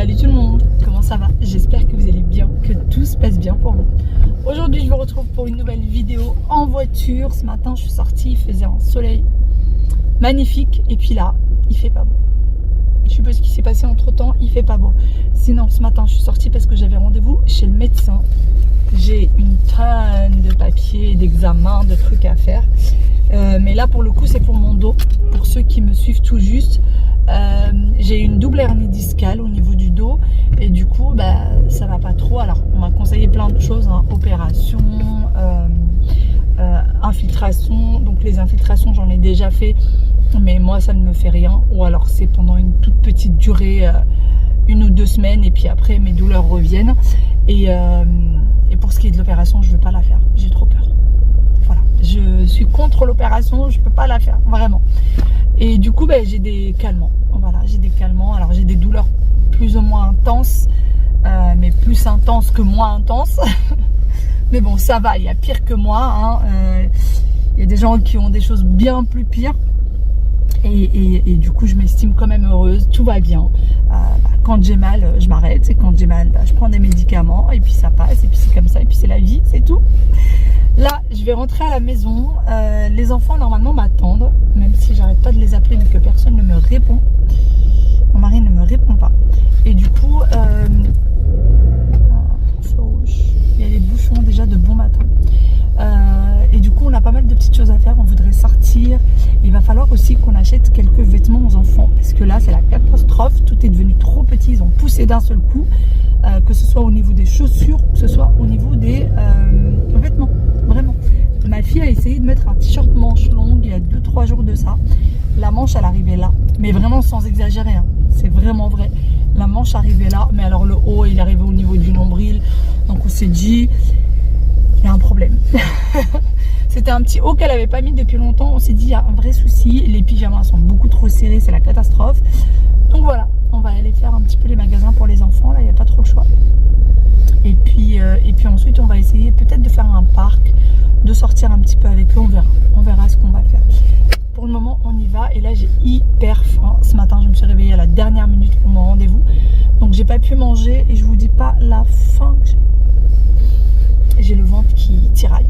Salut tout le monde, comment ça va? J'espère que vous allez bien, que tout se passe bien pour vous. Aujourd'hui je vous retrouve pour une nouvelle vidéo en voiture. Ce matin je suis sortie, il faisait un soleil magnifique et puis là il fait pas beau. Je sais pas ce qui s'est passé entre temps, il fait pas beau. Sinon ce matin je suis sortie parce que j'avais rendez-vous chez le médecin. J'ai une tonne de papiers, d'examens, de trucs à faire. Mais là pour le coup c'est pour mon dos. Pour ceux qui me suivent tout juste, j'ai une double hernie discale au niveau du dos et du coup ça va pas trop. Alors on m'a conseillé plein de choses, hein, opération, infiltration. Donc les infiltrations j'en ai déjà fait, mais moi ça ne me fait rien, ou alors c'est pendant une toute petite durée, 1 ou 2 semaines, et puis après mes douleurs reviennent. Et pour ce qui est de l'opération, je veux pas la faire, j'ai trop peur. Voilà, je suis contre l'opération, je peux pas la faire, vraiment. Et du coup, j'ai des calmants. Voilà, j'ai des calmants. Alors, j'ai des douleurs plus ou moins intenses, mais plus intenses que moins intenses. Mais bon, ça va, il y a pire que moi. Il y a des gens qui ont des choses bien plus pires. Et du coup, je m'estime quand même heureuse. Tout va bien. Quand j'ai mal, je m'arrête. Et quand j'ai mal, je prends des médicaments. Et puis ça passe. Et puis c'est comme ça. Et puis c'est la vie, c'est tout. Là, je vais rentrer à la maison. Les enfants, normalement, m'attendent. Même si j'arrête pas de les appeler, mais que personne ne me répond. Mon mari ne me répond pas. Et du coup, il y a les bouchons déjà de bon matin. Et du coup, on a pas mal de petites choses à faire. On voudrait sortir. Il va falloir aussi qu'on achète quelques vêtements aux enfants. Parce que là, c'est la catastrophe. Tout est devenu trop petit. Ils ont poussé d'un seul coup. Que ce soit au niveau des chaussures, que ce soit au niveau des vêtements. Vraiment. Ma fille a essayé de mettre un t-shirt manche longue il y a 2-3 jours de ça. La manche, elle arrivait là. Mais vraiment sans exagérer. Hein. C'est vraiment vrai. La manche arrivait là. Mais alors le haut, il arrivait au niveau du nombril. Donc on s'est dit, il y a un problème. C'était un petit haut qu'elle n'avait pas mis depuis longtemps. On s'est dit, il y a un vrai souci. Les pyjamas sont beaucoup trop serrés. C'est la catastrophe. Donc voilà. On va aller faire un petit peu les magasins pour les enfants. Là, il n'y a pas trop le choix. Et puis ensuite, on va essayer peut-être de faire un parc, de sortir un petit peu avec eux. On verra. On verra ce qu'on va faire. Pour le moment, on y va. Et là, j'ai hyper faim. Ce matin, je me suis réveillée à la dernière minute pour mon rendez-vous. Donc, j'ai pas pu manger. Et je vous dis pas la faim que j'ai. J'ai le ventre qui tiraille.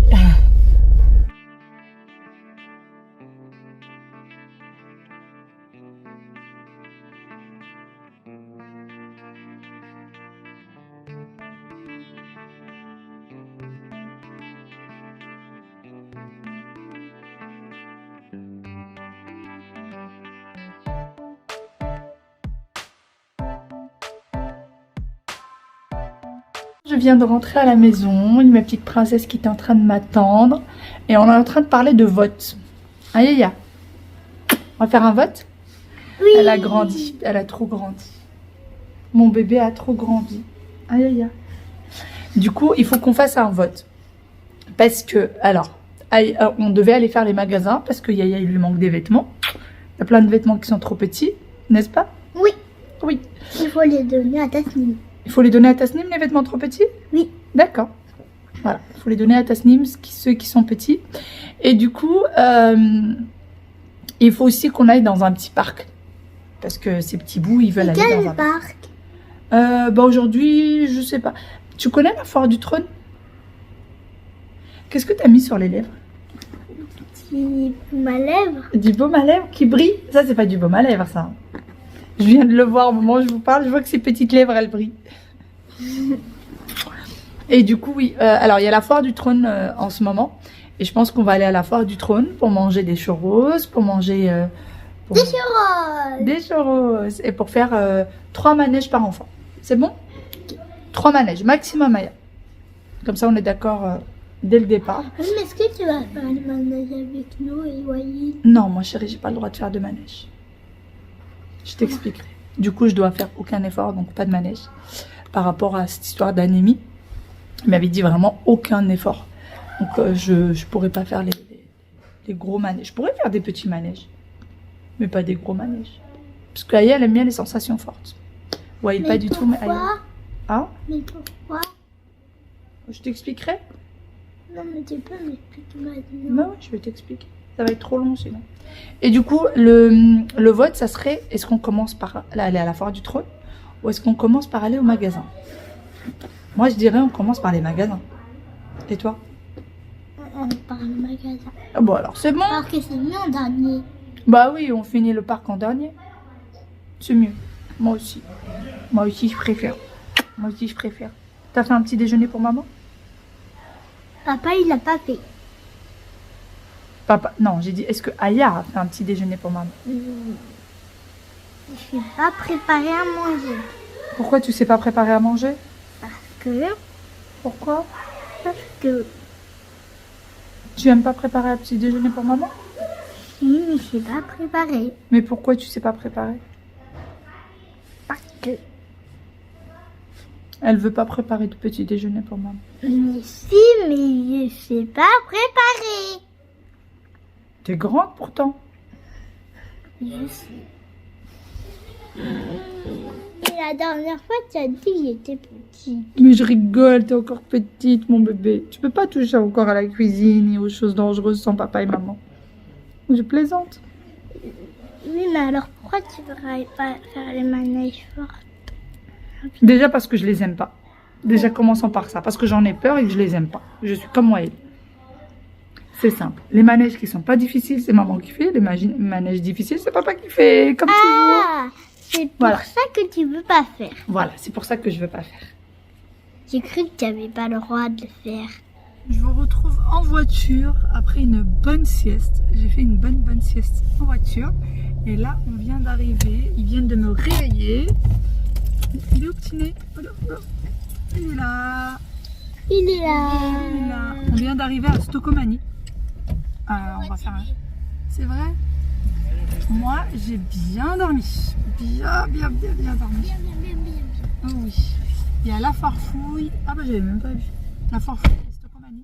Je viens de rentrer à la maison, ma petite princesse qui était en train de m'attendre. Et on est en train de parler de vote. Aïe aïe aïe. On va faire un vote? Oui. Elle a grandi, elle a trop grandi. Mon bébé a trop grandi. Aïe aïe aïe. Du coup, il faut qu'on fasse un vote. Parce que, alors, on devait aller faire les magasins parce que Yaya, il lui manque des vêtements. Il y a plein de vêtements qui sont trop petits, n'est-ce pas? Oui. Oui. Il faut les donner à Tasnim. Il faut les donner à Tasnim, les vêtements trop petits? Oui. D'accord. Voilà, il faut les donner à Tasnim, ceux qui sont petits. Et du coup, il faut aussi qu'on aille dans un petit parc. Parce que ces petits bouts, ils veulent aller dans un parc. Aujourd'hui, je sais pas. Tu connais la foire du trône? Qu'est-ce que tu as mis sur les lèvres? Du baume à lèvres. Du baume à lèvres qui brille? Ça, c'est pas du baume à lèvres, ça. Je viens de le voir au moment où je vous parle. Je vois que ces petites lèvres, elles brillent. Et du coup, oui. Alors, il y a la foire du trône en ce moment. Et je pense qu'on va aller à la foire du trône pour manger des churros, pour manger... Des churros. Des churros. Et pour faire 3 manèges par enfant. C'est bon? 3 manèges, maximum, Maya. Comme ça, on est d'accord dès le départ. Oui, mais est-ce que tu vas faire les manèges avec nous et Wally? Non, moi chérie, j'ai pas le droit de faire de manège. Je t'expliquerai. Du coup, je dois faire aucun effort, donc pas de manège. Par rapport à cette histoire d'anémie, il m'avait dit vraiment aucun effort. Donc je pourrais pas faire les gros manèges. Je pourrais faire des petits manèges, mais pas des gros manèges. Parce qu'Aya, elle aime bien les sensations fortes. Ouais, pas du tout, mais Aya. Ah? Mais pourquoi? Je t'expliquerai. Non, mais tu peux m'expliquer maintenant. Bah oui, je vais t'expliquer. Ça va être trop long sinon. Et du coup, le vote, ça serait, est-ce qu'on commence par aller à la foire du trône ou est-ce qu'on commence par aller au magasin? Moi, je dirais on commence par les magasins. Et toi? Par le magasin. Ah bon, alors c'est bon. Parce que c'est mieux en dernier. Bah oui, on finit le parc en dernier. C'est mieux. Moi aussi. Moi aussi, je préfère. Moi aussi, je préfère. T'as fait un petit déjeuner pour maman? Papa, il l'a pas fait. Papa, non, j'ai dit, est-ce que Aya a fait un petit déjeuner pour maman? Je suis pas préparée à manger. Pourquoi tu sais pas préparer à manger? Pourquoi? Parce que Tu aimes pas préparer un petit déjeuner pour maman? si, mais je suis pas préparée. Mais pourquoi tu sais pas préparer? Parce que Elle veut pas préparer de petit déjeuner pour maman. mais si, mais je sais pas préparer. T'es grande pourtant. Je sais. Et la dernière fois, tu as dit que j'étais petite. Mais je rigole, t'es encore petite, mon bébé. Tu peux pas toucher encore à la cuisine et aux choses dangereuses sans papa et maman. Je plaisante. Oui, mais alors pourquoi tu voudrais pas faire les manèges forts? Déjà parce que je les aime pas. Déjà commençons par ça. Parce que j'en ai peur et que je les aime pas. Je suis comme moi. C'est simple. Les manèges qui sont pas difficiles, c'est maman qui fait. Les manèges difficiles, c'est papa qui fait. Comme toujours. Ah, c'est pour Voilà. ça que tu veux pas faire. Voilà, c'est pour ça que je veux pas faire. J'ai cru que tu n'avais pas le droit de le faire. Je vous retrouve en voiture après une bonne sieste. J'ai fait une bonne sieste en voiture. Et là, on vient d'arriver. Ils viennent de me réveiller. Il est où, petit nez? Oh là, oh là. Il est là. Il est là. Il est là. On vient d'arriver à Stokomani. On va faire un... C'est vrai? Moi, j'ai bien dormi. Bien dormi. Oh oui. Il y a la farfouille. Ah bah j'avais même pas vu. La farfouille et Stokomani.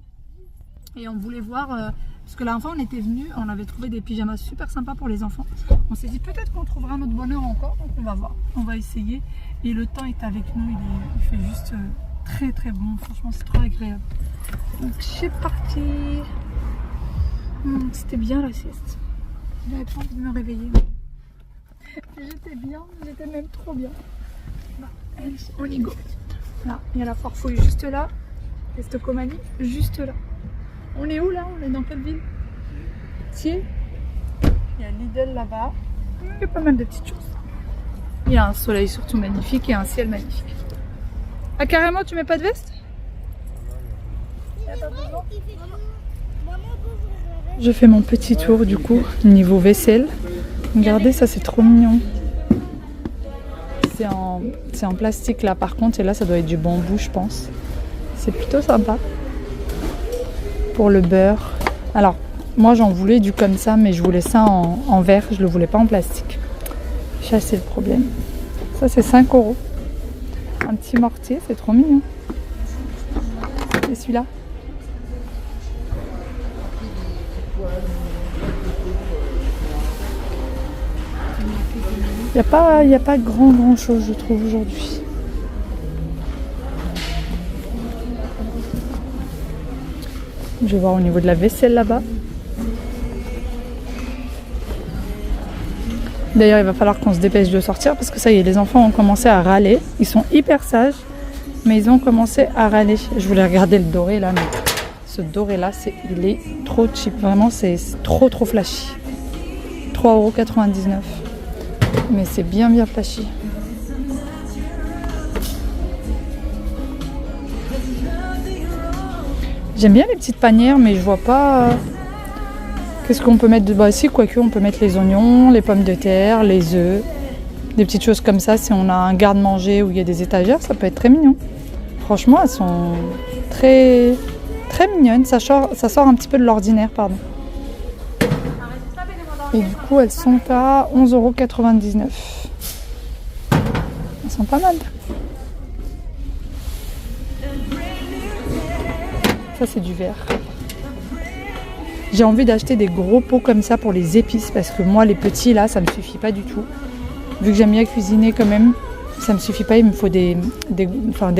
Et on voulait voir... parce que la fois on était venu, on avait trouvé des pyjamas super sympas pour les enfants. On s'est dit peut-être qu'on trouvera notre bonheur encore. Donc on va voir. On va essayer. Et le temps est avec nous. Il fait juste très bon. Franchement, c'est trop agréable. Donc c'est parti. C'était bien la sieste. J'avais pas envie de me réveiller. J'étais bien, j'étais même trop bien. Bah, on y go. Là, il y a la farfouille juste là. Et Stokomani juste là. On est où là? On est dans quelle ville? Thiers. Il y a Lidl là-bas. Il y a pas mal de petites choses. Il y a un soleil surtout magnifique et un ciel magnifique. Ah carrément, tu mets pas de veste? Je fais mon petit tour du coup, niveau vaisselle. Regardez, ça c'est trop mignon. C'est en plastique là par contre, et là ça doit être du bambou je pense. C'est plutôt sympa. Pour le beurre. Alors, moi j'en voulais du comme ça, mais je voulais ça en verre, je le voulais pas en plastique. Ça c'est le problème. Ça c'est 5 €. Un petit mortier, c'est trop mignon. Et celui-là? Il n'y a pas grand chose je trouve aujourd'hui. Je vais voir au niveau de la vaisselle là-bas. D'ailleurs, il va falloir qu'on se dépêche de sortir parce que ça y est, les enfants ont commencé à râler. Ils sont hyper sages, mais ils ont commencé à râler. Je voulais regarder le doré là, mais ce doré là, il est trop cheap. Vraiment, c'est trop flashy. 3,99 €. Mais c'est bien flashy. J'aime bien les petites panières, mais je vois pas... Qu'est-ce qu'on peut mettre de... Bah si, quoique, on peut mettre les oignons, les pommes de terre, les œufs. Des petites choses comme ça. Si on a un garde-manger où il y a des étagères, ça peut être très mignon. Franchement, elles sont très mignonnes. Ça sort un petit peu de l'ordinaire, pardon. Et du coup, elles sont à 11,99 €. Elles sont pas mal. Ça, c'est du verre. J'ai envie d'acheter des gros pots comme ça pour les épices parce que moi, les petits, là, ça me suffit pas du tout. Vu que j'aime bien cuisiner quand même, ça me suffit pas. Il me faut des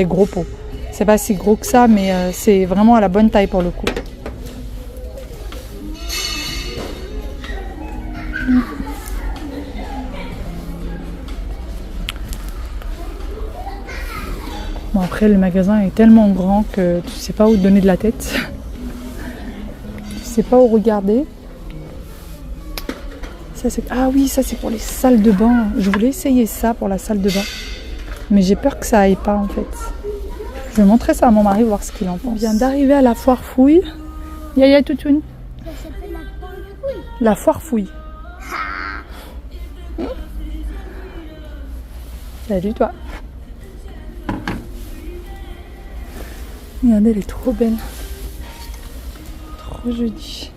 gros pots. C'est pas si gros que ça, mais c'est vraiment à la bonne taille pour le coup. Bon après le magasin est tellement grand que tu sais pas où te donner de la tête. Tu sais pas où regarder. Ça, ah oui, ça c'est pour les salles de bain. Je voulais essayer ça pour la salle de bain. Mais j'ai peur que ça aille pas en fait. Je vais montrer ça à mon mari, voir ce qu'il en pense. On vient d'arriver à la foire fouille. Yaya Toutoune. Ça s'appelle la foire fouille. La foire fouille. Salut toi. Regardez, elle est trop belle. Trop jolie.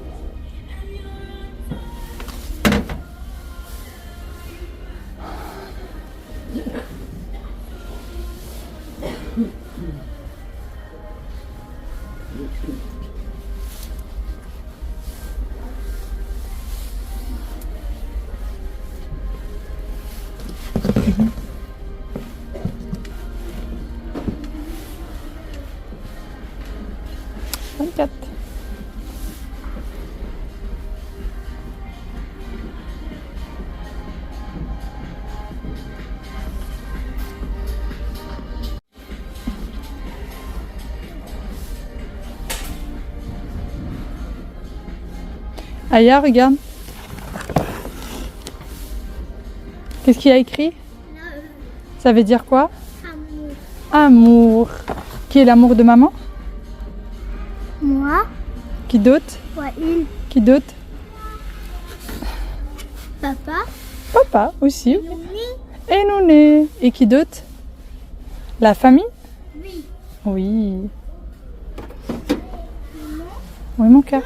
Aya, regarde. Qu'est-ce qu'il y a écrit? Ça veut dire quoi? Amour. Amour. Qui est l'amour de maman? Moi. Qui d'autre? Waïl. Qui d'autre? Papa. Papa aussi. Nouni. Et Nouné. Et qui d'autre? La famille? Oui. Oui. Oui, mon cœur.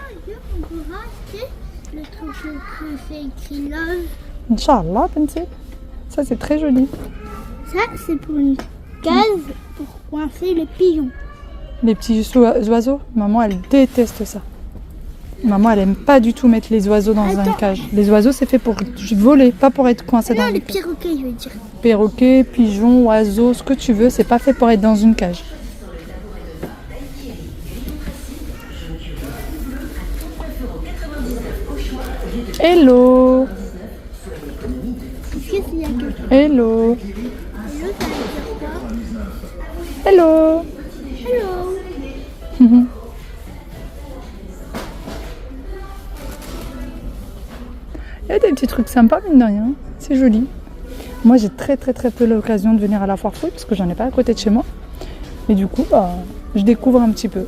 On pourra acheter le truc que c'est écrit love. Inch'Allah, Benti. Ça, c'est très joli. Ça, c'est pour une case pour coincer les pigeons. Les petits oiseaux, maman, elle déteste ça. Maman, elle aime pas du tout mettre les oiseaux dans une cage. Les oiseaux, c'est fait pour voler, pas pour être coincé dans Non, une les cage. perroquets, je veux dire. Perroquet, pigeon, oiseau, ce que tu veux, c'est pas fait pour être dans une cage. Hello. Qu'est-ce qu'il y a quelqu'un? Hello. Hello, ça veut dire quoi? Hello. Hello. Il y a des petits trucs sympas, mine de rien. C'est joli. Moi, j'ai très peu l'occasion de venir à la foire fouille parce que j'en ai pas à côté de chez moi. Et du coup, je découvre un petit peu.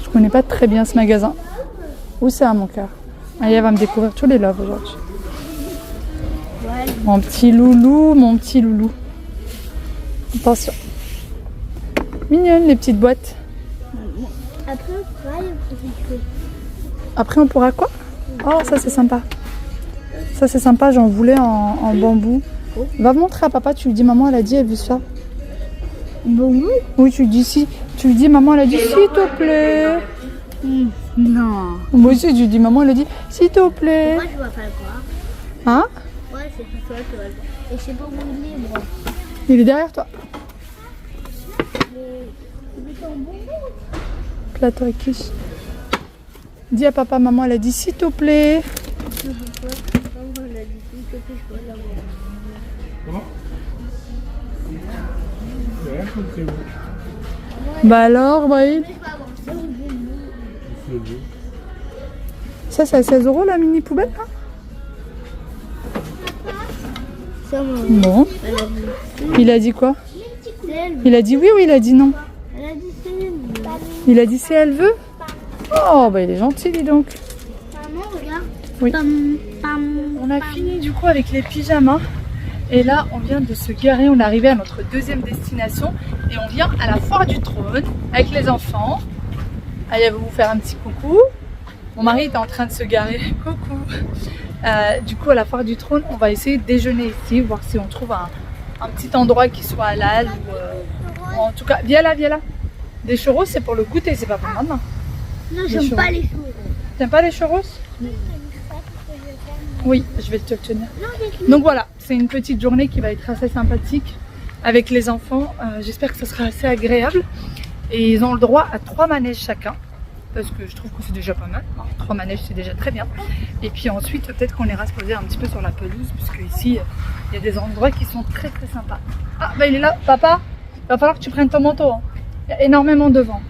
Je connais pas très bien ce magasin. Où c'est à mon cœur? Aya va me découvrir tous les loves aujourd'hui. Ouais. Mon petit loulou, mon petit loulou. Attention. Mignonne les petites boîtes. Après, on pourra aller au petit. Après, on pourra quoi? Oh, ça c'est sympa. Ça c'est sympa, j'en voulais en bambou. Va montrer à papa, tu lui dis maman elle a dit, elle veut ça. Bambou? Oui, tu lui dis si. Tu lui dis maman elle a dit s'il te plaît. Non. Moi aussi, je lui dis maman elle a dit s'il te plaît. Moi, je vois pas le voir. Hein? Ouais, c'est pour toi, tu vois. Et je sais pas où il est, moi. Il est derrière toi. Il est en bonbon. Plateau et quiche. Dis à papa, maman elle a dit s'il te plaît. Comment? J'ai rien compris. Bah alors, Brahim. Ça c'est à 16 € la mini poubelle là? Ça, moi. Bon. Elle a dit. Il a dit quoi? C'est elle. Il a dit oui ou il a dit non? Elle a dit c'est elle. Il a dit si elle veut. Oh bah il est gentil dis donc. Maman, regarde. Oui. Pam, pam, On a pam. fini du coup avec les pyjamas. Et là on vient de se garer, on est arrivé à notre deuxième destination. Et on vient à la foire du trône avec les enfants. Aya va vous faire un petit coucou. Mon mari est en train de se garer. Coucou. Du coup à la foire du trône on va essayer de déjeuner ici. Voir si on trouve un petit endroit qui soit halal. Ou en tout cas, viens là. Des churros c'est pour le goûter, c'est pas pour maintenant. Non, Les j'aime churros. pas les churros. T'aimes pas les churros? Oui, je vais te le tenir. Non, des Donc voilà, c'est une petite journée qui va être assez sympathique avec les enfants. J'espère que ce sera assez agréable. Et ils ont le droit à 3 manèges chacun. Parce que je trouve que c'est déjà pas mal. 3 manèges, c'est déjà très bien. Et puis ensuite, peut-être qu'on ira se poser un petit peu sur la pelouse. Puisque ici, il y a des endroits qui sont très sympas. Ah, bah il est là, papa Va falloir que tu prennes ton manteau. Hein. Il y a énormément de vent.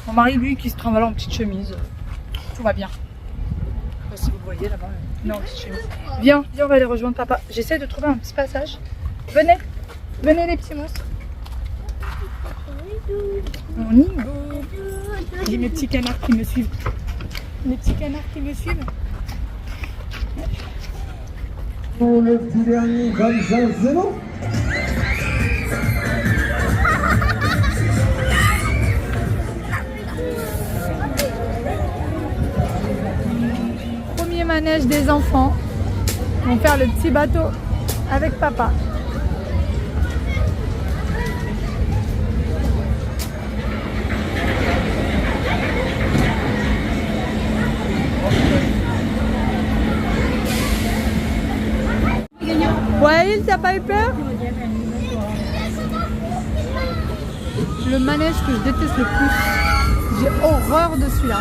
Mon mari, lui, qui se trimballe en petite chemise. Tout va bien. Je sais pas si vous voyez là-bas. Non, petite chemise. Viens, viens, on va aller rejoindre papa. J'essaie de trouver un petit passage. Venez, venez les petits monstres. On y va. J'ai mes petits canards qui me suivent. Les petits canards qui me suivent. Pour le petit dernier, 25-0. Premier manège des enfants. Ils vont faire le petit bateau avec papa. Ouais, t'as pas eu peur? Le manège que je déteste le plus. J'ai horreur de celui-là.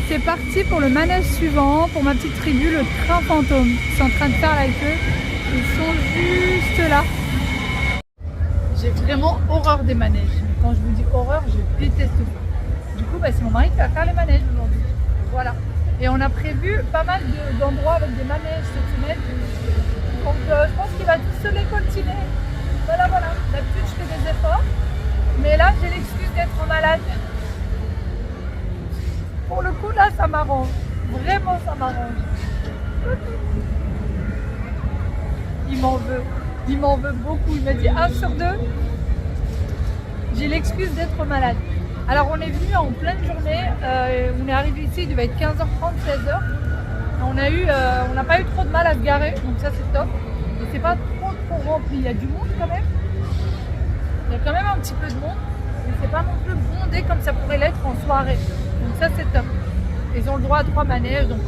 C'est parti pour le manège suivant, pour ma petite tribu, le train fantôme. Ils sont en train de faire la queue. Ils sont juste là. J'ai vraiment horreur des manèges. Quand je vous dis horreur, je déteste ça. Du coup, c'est mon mari qui va faire les manèges aujourd'hui. Voilà. Et on a prévu pas mal d'endroits avec des manèges cette semaine. Donc je pense qu'il va tous se les coltiner. Voilà, voilà. D'habitude, je fais des efforts. Mais là, j'ai l'excuse d'être malade. Pour le coup, là, ça m'arrange. Vraiment, ça m'arrange. Il m'en veut. Il m'en veut beaucoup. Il m'a dit 1 sur 2. J'ai l'excuse d'être malade. Alors, on est venu en pleine journée. On est arrivé ici, il devait être 15h30, 16h. On n'a pas eu trop de mal à se garer. Donc ça, c'est top. Et c'est pas trop rempli. Il y a du monde quand même. Il y a quand même un petit peu de monde. Mais c'est pas non plus bondé comme ça pourrait l'être en soirée. Donc ça c'est top. Ils ont le droit à 3 manèges, donc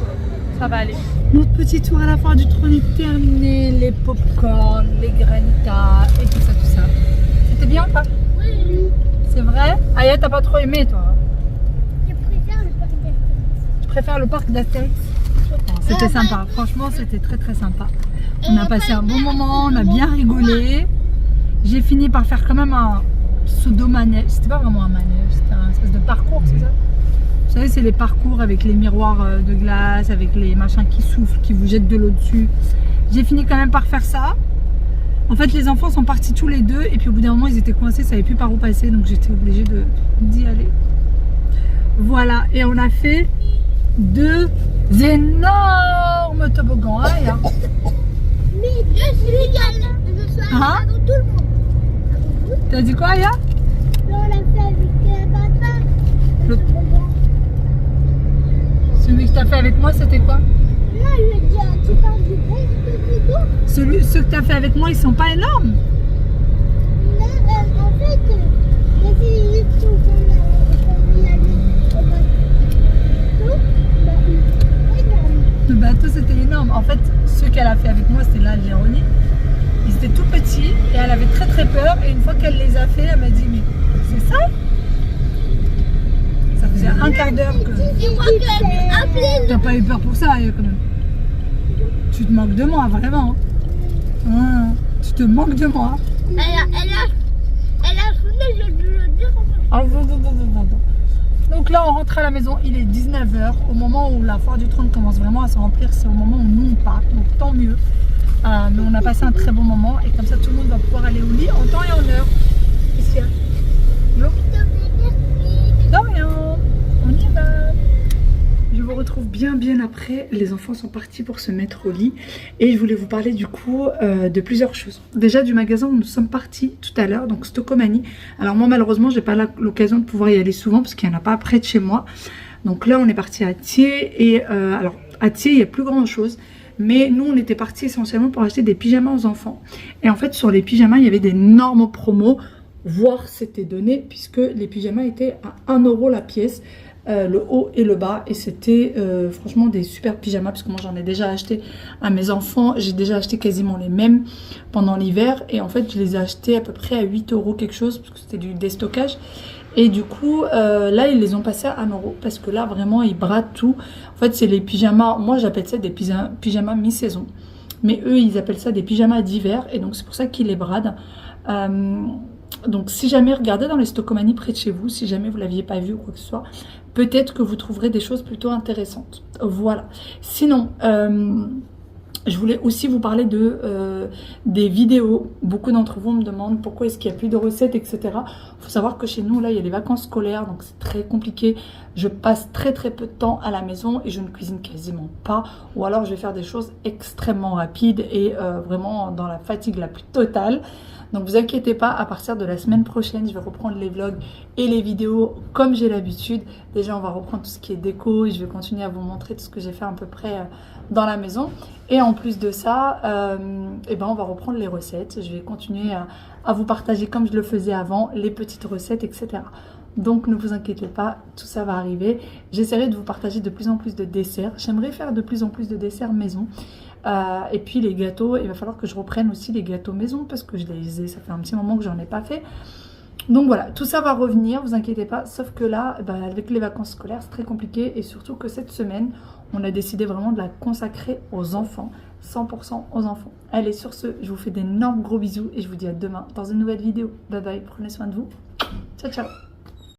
ça va aller. Notre petit tour à la fin du trône est terminé. Les pop-corn, les granitas et tout ça. C'était bien ou pas? Oui. C'est vrai? Aya, t'as pas trop aimé toi? Je préfère le parc d'Astérix. Tu préfères le parc d'Astérix? C'était sympa, franchement c'était très sympa. On a passé un bon moment, on a bien rigolé. J'ai fini par faire quand même un pseudo-manège. C'était pas vraiment un manège, c'était un espèce de parcours, c'est ça? Vous savez, c'est les parcours avec les miroirs de glace, avec les machins qui soufflent, qui vous jettent de l'eau dessus. J'ai fini quand même par faire ça. En fait, les enfants sont partis tous les deux et puis au bout d'un moment, ils étaient coincés, ça savait plus par où passer, donc j'étais obligée d'y aller. Voilà, et on a fait 2 énormes toboggans. Hein, Mais je suis gagnante. Je suis Hein? avec tout le monde. t'as dit quoi, Aya? Là, on l'a fait avec papa. Le- Celui que t'as fait avec moi, c'était quoi? Là, je lui ai dit, tu parles du bon de Ceux que t'as fait avec moi, ils sont pas énormes? Là, en fait, les filles qu'on a Le bateau, c'était énorme. En fait, ceux qu'elle a fait avec moi, c'était là, Léonie. Ils étaient tout petits et elle avait très peur. Et une fois qu'elle les a fait, elle m'a dit, mais c'est ça? Ça faisait un quart d'heure que... Je crois qu'elle m'a appelé. T'as pas eu peur pour ça, Aya, quand même. Tu te manques de moi, vraiment. Tu te manques de moi. Elle a sonné, je vais le dire. Ah, bon. Donc là, on rentre à la maison, il est 19h. Au moment où la foire du trône commence vraiment à se remplir, c'est au moment où nous on part. Donc tant mieux. Mais on a passé un très bon moment et comme ça, tout le monde va pouvoir aller au lit en temps et en heure. Qu'est-ce qu'il y a? L'eau? De rien. On y va. Je vous retrouve bien après. Les enfants sont partis pour se mettre au lit et je voulais vous parler du coup de plusieurs choses. Déjà du magasin où nous sommes partis tout à l'heure, donc Stocomanie. Alors moi malheureusement j'ai pas l'occasion de pouvoir y aller souvent parce qu'il n'y en a pas près de chez moi. Donc là on est parti à Thiers et alors à Thiers il n'y a plus grand chose. Mais nous on était partis essentiellement pour acheter des pyjamas aux enfants. Et en fait sur les pyjamas il y avait d'énormes promos. Voire c'était donné puisque les pyjamas étaient à 1 € la pièce. le haut et le bas, et c'était franchement des super pyjamas, parce que moi j'en ai déjà acheté à mes enfants, j'ai déjà acheté quasiment les mêmes pendant l'hiver, et en fait je les ai achetés à peu près à 8 € quelque chose, parce que c'était du déstockage. Et du coup, là, ils les ont passés à 1 € parce que là, vraiment, ils bradent tout. En fait, c'est les pyjamas. Moi, j'appelle ça des pyjamas mi-saison. Mais eux, ils appellent ça des pyjamas d'hiver. Et donc, c'est pour ça qu'ils les bradent. Donc, si jamais, regardez dans les Stockomanie près de chez vous, si jamais vous ne l'aviez pas vu ou quoi que ce soit, peut-être que vous trouverez des choses plutôt intéressantes. Voilà. Sinon, je voulais aussi vous parler des vidéos. Beaucoup d'entre vous me demandent pourquoi est-ce qu'il n'y a plus de recettes, etc. Il faut savoir que chez nous, là, il y a les vacances scolaires, donc c'est très compliqué. Je passe très très peu de temps à la maison et je ne cuisine quasiment pas. Ou alors je vais faire des choses extrêmement rapides et vraiment dans la fatigue la plus totale. Donc vous inquiétez pas, à partir de la semaine prochaine, je vais reprendre les vlogs et les vidéos comme j'ai l'habitude. Déjà, on va reprendre tout ce qui est déco et je vais continuer à vous montrer tout ce que j'ai fait à peu près dans la maison. Et en plus de ça, eh ben, on va reprendre les recettes. Je vais continuer à vous partager comme je le faisais avant, les petites recettes, etc. Donc ne vous inquiétez pas, tout ça va arriver. J'essaierai de vous partager de plus en plus de desserts. J'aimerais faire de plus en plus de desserts maison. Et puis les gâteaux, il va falloir que je reprenne aussi les gâteaux maison parce que ça fait un petit moment que j'en ai pas fait. Donc voilà, tout ça va revenir, vous inquiétez pas. Sauf que là, avec les vacances scolaires, c'est très compliqué. Et surtout que cette semaine, on a décidé vraiment de la consacrer aux enfants. 100% aux enfants. Allez, sur ce, je vous fais d'énormes gros bisous et je vous dis à demain dans une nouvelle vidéo. Bye bye, prenez soin de vous. Ciao, ciao.